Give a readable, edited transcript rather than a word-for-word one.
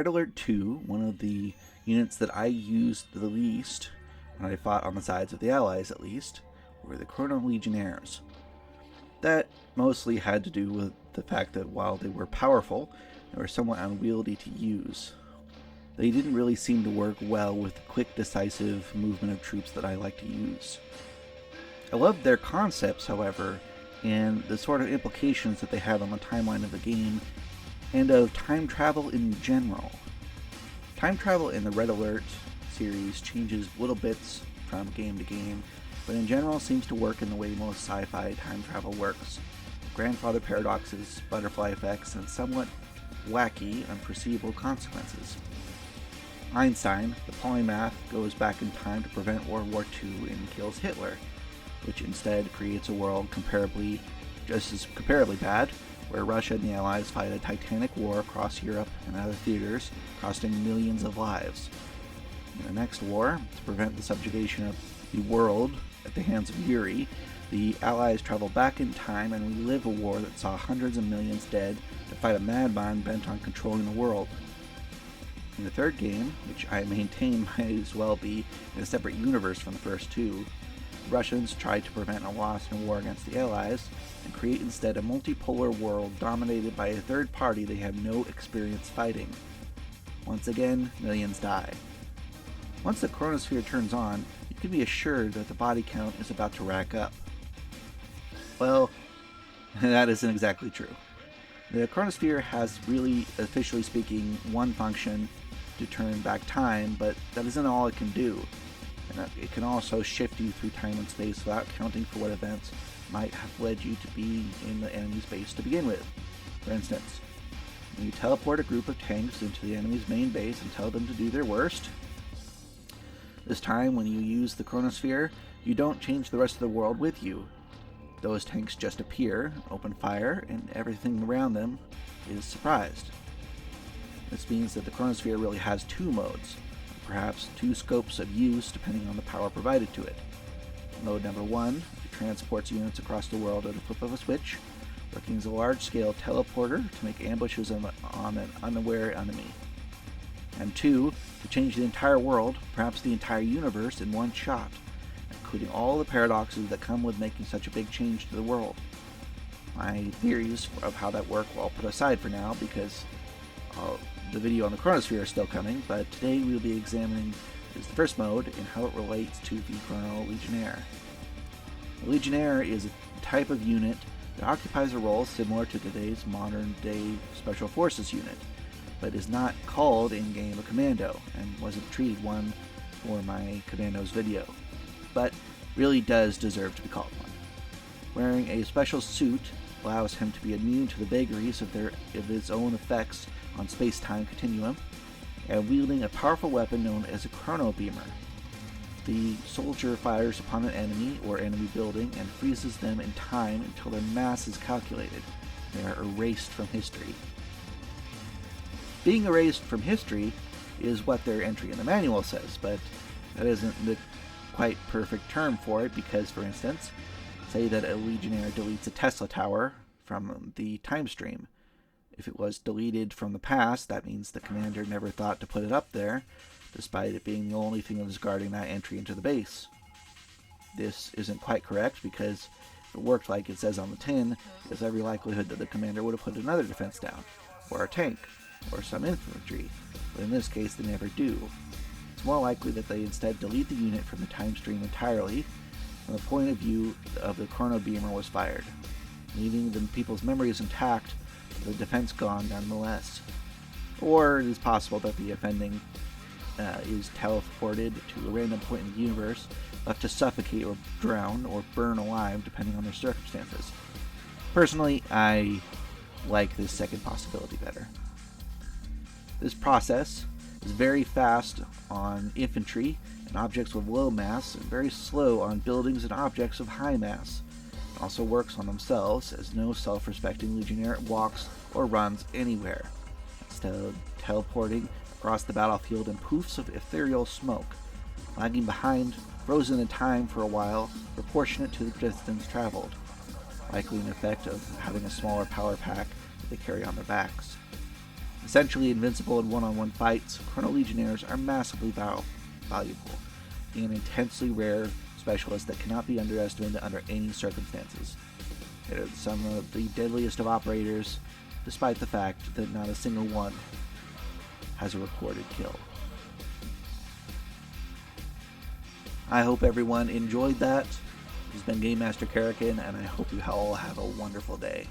Red Alert 2, one of the units that I used the least, when I fought on the sides of the Allies at least, were the Chrono Legionnaires. That mostly had to do with the fact that while they were powerful, they were somewhat unwieldy to use. They didn't really seem to work well with the quick, decisive movement of troops that I like to use. I loved their concepts, however, and the sort of implications that they had on the timeline of the game, and of time travel in general. Time travel in the Red Alert series changes little bits from game to game, but in general seems to work in the way most sci-fi time travel works. Grandfather paradoxes, butterfly effects, and somewhat wacky, unforeseeable consequences. Einstein, the polymath, goes back in time to prevent World War II and kills Hitler, which instead creates a world just as comparably bad, where Russia and the Allies fight a titanic war across Europe and other theaters, costing millions of lives. In the next war, to prevent the subjugation of the world at the hands of Yuri, the Allies travel back in time and relive a war that saw hundreds of millions dead to fight a madman bent on controlling the world. In the third game, which I maintain might as well be in a separate universe from the first two, the Russians tried to prevent a loss in a war against the Allies and create instead a multipolar world dominated by a third party they have no experience fighting. Once again, millions die. Once the chronosphere turns on, you can be assured that the body count is about to rack up. Well, that isn't exactly true. The chronosphere has really, officially speaking, one function to turn back time, but that isn't all it can do. And it can also shift you through time and space without counting for what events might have led you to be in the enemy's base to begin with. For instance, when you teleport a group of tanks into the enemy's main base and tell them to do their worst, this time when you use the chronosphere, you don't change the rest of the world with you. Those tanks just appear, open fire, and everything around them is surprised. This means that the chronosphere really has two modes, perhaps two scopes of use depending on the power provided to it. Mode number 1, it transports units across the world at a flip of a switch, working as a large-scale teleporter to make ambushes on an unaware enemy. And 2, to change the entire world, perhaps the entire universe, in one shot, including all the paradoxes that come with making such a big change to the world. My theories of how that works I'll put aside for now because the video on the chronosphere is still coming, but today we'll be examining the first mode and how it relates to the Chrono Legionnaire. The Legionnaire is a type of unit that occupies a role similar to today's modern-day Special Forces unit, but is not called in-game a commando, and wasn't treated one for my commandos video, but really does deserve to be called one. Wearing a special suit allows him to be immune to the vagaries of his own effects on space-time continuum, and wielding a powerful weapon known as a chrono beamer. The soldier fires upon an enemy or enemy building and freezes them in time until their mass is calculated. They are erased from history. Being erased from history is what their entry in the manual says, but that isn't the quite perfect term for it because, for instance, say that a Legionnaire deletes a Tesla tower from the time stream. If it was deleted from the past, that means the commander never thought to put it up there, despite it being the only thing that was guarding that entry into the base. This isn't quite correct because if it worked like it says on the tin, there's every likelihood that the commander would have put another defense down, or a tank, or some infantry, but in this case they never do. It's more likely that they instead delete the unit from the time stream entirely from the point of view of the chrono beamer was fired, leaving the people's memories intact but the defense gone nonetheless. Or it is possible that the offending is teleported to a random point in the universe, left to suffocate or drown or burn alive depending on their circumstances. Personally, I like this second possibility better. This process is very fast on infantry and objects with low mass, and very slow on buildings and objects of high mass. It also works on themselves, as no self-respecting Legionnaire walks or runs anywhere, instead of teleporting across the battlefield in poofs of ethereal smoke, lagging behind, frozen in time for a while, proportionate to the distance traveled, likely an effect of having a smaller power pack that they carry on their backs. The Essentially invincible in one-on-one fights, Chrono Legionnaires are massively valuable, being an intensely rare specialist that cannot be underestimated under any circumstances. They are some of the deadliest of operators, despite the fact that not a single one has a recorded kill. I hope everyone enjoyed that. This has been Game Master Karakin, and I hope you all have a wonderful day.